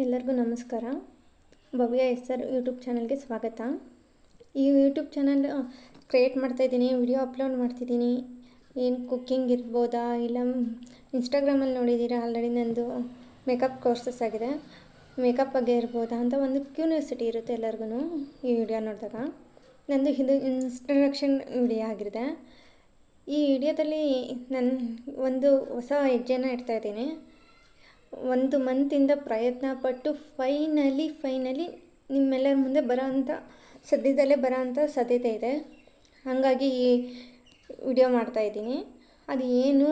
ಎಲ್ಲರಿಗೂ ನಮಸ್ಕಾರ. ಭವ್ಯ yes sir YouTube ಚಾನಲ್ಗೆ ಸ್ವಾಗತ. ಈ ಯೂಟ್ಯೂಬ್ ಚಾನಲ್ ಕ್ರಿಯೇಟ್ ಮಾಡ್ತಾಯಿದ್ದೀನಿ, ವಿಡಿಯೋ ಅಪ್ಲೋಡ್ ಮಾಡ್ತಿದ್ದೀನಿ. ಏನು ಕುಕ್ಕಿಂಗ್ ಇರ್ಬೋದಾ, ಇಲ್ಲ ಇನ್ಸ್ಟಾಗ್ರಾಮಲ್ಲಿ ನೋಡಿದ್ದೀರಾ ಆಲ್ರೆಡಿ ನಂದು ಮೇಕಪ್ ಕೋರ್ಸಸ್ ಆಗಿದೆ, ಮೇಕಪ್ ಬಗ್ಗೆ ಇರ್ಬೋದಾ ಅಂತ ಒಂದು ಕ್ಯೂರಿಯಾಸಿಟಿ ಇರುತ್ತೆ ಎಲ್ಲರಿಗೂ. ಈ ವಿಡಿಯೋ ನೋಡಿದಾಗ ನಂದು ಇದು ಇಂಟ್ರಡಕ್ಷನ್ ವಿಡಿಯೋ ಆಗಿದೆ. ಈ ವಿಡಿಯೋದಲ್ಲಿ ನಾನು ಒಂದು ಹೊಸ ಹೆಜ್ಜೆನ ಇಡ್ತಾಯಿದ್ದೀನಿ. 1 ಮಂತಿಂದ ಪ್ರಯತ್ನ ಪಟ್ಟು ಫೈನಲಿ ನಿಮ್ಮೆಲ್ಲರ ಮುಂದೆ ಸದ್ಯದಲ್ಲೇ ಬರೋ ಅಂಥ ಸಾಧ್ಯತೆ ಇದೆ. ಹಾಗಾಗಿ ಈ ವಿಡಿಯೋ ಮಾಡ್ತಾಯಿದ್ದೀನಿ. ಅದು ಏನು,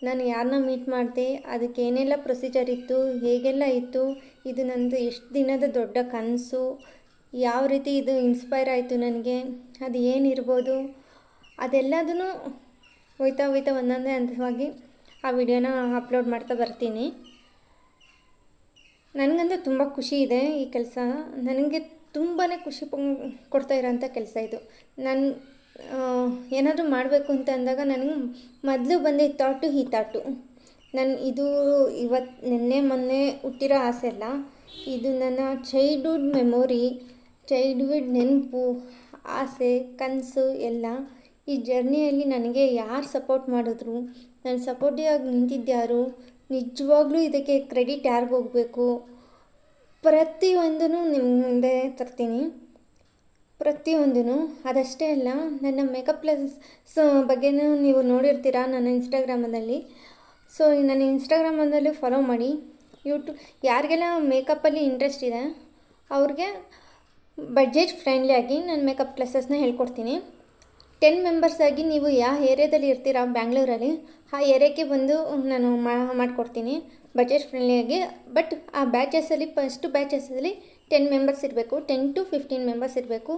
ನಾನು ಯಾರನ್ನ ಮೀಟ್ ಮಾಡಿದೆ, ಅದಕ್ಕೆ ಏನೆಲ್ಲ ಪ್ರೊಸೀಜರ್ ಇತ್ತು, ಹೇಗೆಲ್ಲ ಇತ್ತು, ಇದು ನಂದು ಎಷ್ಟು ದಿನದ ದೊಡ್ಡ ಕನಸು, ಯಾವ ರೀತಿ ಇದು ಇನ್ಸ್ಪೈರ್ ಆಯಿತು ನನಗೆ, ಅದು ಏನಿರ್ಬೋದು, ಅದೆಲ್ಲದೂ ಹೋಯ್ತಾ ಒಂದೊಂದೇ ಹಂತವಾಗಿ ಆ ವಿಡಿಯೋನ ಅಪ್ಲೋಡ್ ಮಾಡ್ತಾ ಬರ್ತೀನಿ. ನನಗಂತೂ ತುಂಬ ಖುಷಿ ಇದೆ. ಈ ಕೆಲಸ ನನಗೆ ತುಂಬಾ ಖುಷಿ ಕೊಡ್ತಾ ಇರೋಂಥ ಕೆಲಸ ಇದು. ನಾನು ಏನಾದರೂ ಮಾಡಬೇಕು ಅಂತ ಅಂದಾಗ ನನಗೆ ಮೊದಲು ಬಂದಿದ್ದ ಈ ಥಾಟು ನಾನು ಇದು ನಿನ್ನೆ ಮೊನ್ನೆ ಹುಟ್ಟಿರೋ ಆಸೆ ಅಲ್ಲ, ಇದು ನನ್ನ ಚೈಲ್ಡ್ಹುಡ್ ಮೆಮೊರಿ, ಚೈಲ್ಡ್ಹುಡ್ ನೆನಪು, ಆಸೆ, ಕನಸು ಎಲ್ಲ. ಈ ಜರ್ನಿಯಲ್ಲಿ ನನಗೆ ಯಾರು ಸಪೋರ್ಟ್ ಮಾಡಿದ್ರು, ನಾನು ಸಪೋರ್ಟಿವ್ ಆಗಿ ನಿಂತಿದ್ದ್ಯಾರು, ನಿಜವಾಗ್ಲೂ ಇದಕ್ಕೆ ಕ್ರೆಡಿಟ್ ಯಾರಿಗೆ ಹೋಗಬೇಕು, ಪ್ರತಿಯೊಂದೂ ನಿಮ್ಮ ಮುಂದೆ ತರ್ತೀನಿ. ಪ್ರತಿಯೊಂದೂ ಅದಷ್ಟೇ ಅಲ್ಲ, ನನ್ನ ಮೇಕಪ್ ಕ್ಲಾಸ್ ಬಗ್ಗೆನೂ ನೀವು ನೋಡಿರ್ತೀರ ನನ್ನ ಇನ್ಸ್ಟಾಗ್ರಾಮಲ್ಲಿ. ಸೊ ನನ್ನ ಇನ್ಸ್ಟಾಗ್ರಾಮಲ್ಲೂ ಫಾಲೋ ಮಾಡಿ. ಯಾರಿಗೆಲ್ಲ ಮೇಕಪ್ಪಲ್ಲಿ ಇಂಟ್ರೆಸ್ಟ್ ಇದೆ ಅವ್ರಿಗೆ ಬಡ್ಜೆಟ್ ಫ್ರೆಂಡ್ಲಿಯಾಗಿ ನಾನು ಮೇಕಪ್ ಕ್ಲಾಸಸ್ನ ಹೇಳ್ಕೊಡ್ತೀನಿ. 10 ಮೆಂಬರ್ಸ್ ಆಗಿ ನೀವು ಯಾವ ಏರಿಯಾದಲ್ಲಿ ಇರ್ತೀರ ಬ್ಯಾಂಗ್ಳೂರಲ್ಲಿ, ಆ ಏರಿಯಾಕ್ಕೆ ಬಂದು ನಾನು ಮಾಡಿಕೊಡ್ತೀನಿ ಬಜೆಟ್ ಫ್ರೆಂಡ್ಲಿಯಾಗಿ. ಬಟ್ ಆ ಬ್ಯಾಚಸ್ಸಲ್ಲಿ ಫಸ್ಟು ಬ್ಯಾಚಸ್ಸಲ್ಲಿ 10 ಮೆಂಬರ್ಸ್ ಇರಬೇಕು, 10 to 15 ಮೆಂಬರ್ಸ್ ಇರಬೇಕು.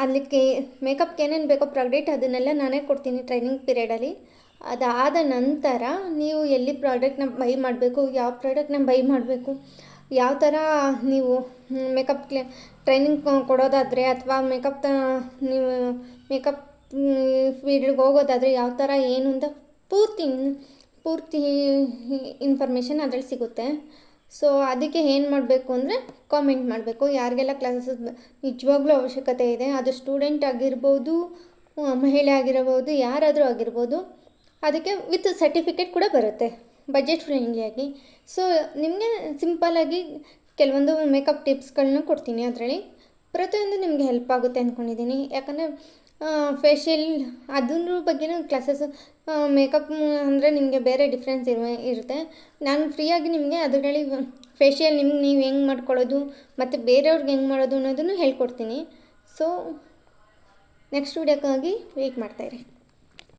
ಅದಕ್ಕೆ ಮೇಕಪ್ಗೆ ಏನೇನು ಬೇಕೋ ಪ್ರಾಡಕ್ಟ್ ಅದನ್ನೆಲ್ಲ ನಾನೇ ಕೊಡ್ತೀನಿ ಟ್ರೈನಿಂಗ್ ಪೀರಿಯಡಲ್ಲಿ. ಅದಾದ ನಂತರ ನೀವು ಎಲ್ಲಿ ಪ್ರಾಡಕ್ಟ್ನ ಬೈ ಮಾಡಬೇಕು, ಯಾವ ಪ್ರಾಡಕ್ಟ್ನ ಬೈ ಮಾಡಬೇಕು, ಯಾವ ಥರ ನೀವು ಮೇಕಪ್ ಟ್ರೈನಿಂಗ್ ಕೊಡೋದಾದರೆ ಅಥವಾ ನೀವು ಮೇಕಪ್ ಫೀಲ್ಡ್ಗೆ ಹೋಗೋದಾದರೆ ಯಾವ ಥರ ಏನು ಅಂತ ಪೂರ್ತಿ ಇನ್ಫಾರ್ಮೇಷನ್ ಅದರಲ್ಲಿ ಸಿಗುತ್ತೆ. ಸೊ ಅದಕ್ಕೆ ಏನು ಮಾಡಬೇಕು ಅಂದರೆ ಕಾಮೆಂಟ್ ಮಾಡಬೇಕು. ಯಾರಿಗೆಲ್ಲ ಕ್ಲಾಸಸ್ ನಿಜವಾಗ್ಲೂ ಅವಶ್ಯಕತೆ ಇದೆ, ಅದು ಸ್ಟೂಡೆಂಟ್ ಆಗಿರ್ಬೋದು, ಮಹಿಳೆ ಆಗಿರ್ಬೋದು, ಯಾರಾದರೂ ಆಗಿರ್ಬೋದು, ಅದಕ್ಕೆ ವಿತ್ ಸರ್ಟಿಫಿಕೇಟ್ ಕೂಡ ಬರುತ್ತೆ ಬಜೆಟ್ ಫ್ರೆಂಡ್ಲಿಯಾಗಿ. ಸೊ ನಿಮಗೆ ಸಿಂಪಲ್ಲಾಗಿ ಕೆಲವೊಂದು ಮೇಕಪ್ ಟಿಪ್ಸ್ಗಳನ್ನ ಕೊಡ್ತೀನಿ. ಅದರಲ್ಲಿ ಪ್ರತಿಯೊಂದು ನಿಮಗೆ ಹೆಲ್ಪ್ ಆಗುತ್ತೆ ಅಂದ್ಕೊಂಡಿದ್ದೀನಿ. ಯಾಕಂದರೆ ಫೇಶಿಯಲ್ ಅದ್ರ ಬಗ್ಗೆನೂ ಕ್ಲಾಸಸ್, ಮೇಕಪ್ ಅಂದರೆ ನಿಮಗೆ ಬೇರೆ ಡಿಫ್ರೆನ್ಸ್ ಇರುತ್ತೆ. ನಾನು ಫ್ರೀಯಾಗಿ ನಿಮಗೆ ಅದರಲ್ಲಿ ಫೇಶಿಯಲ್ ನೀವು ಹೆಂಗೆ ಮಾಡ್ಕೊಳ್ಳೋದು ಮತ್ತು ಬೇರೆಯವ್ರಿಗೆ ಹೆಂಗೆ ಮಾಡೋದು ಅನ್ನೋದನ್ನು ಹೇಳ್ಕೊಡ್ತೀನಿ. ಸೊ ನೆಕ್ಸ್ಟ್ ವಿಡಿಯೋಕ್ಕಾಗಿ ವೆಯ್ಟ್ ಮಾಡ್ತಾಯಿರಿ.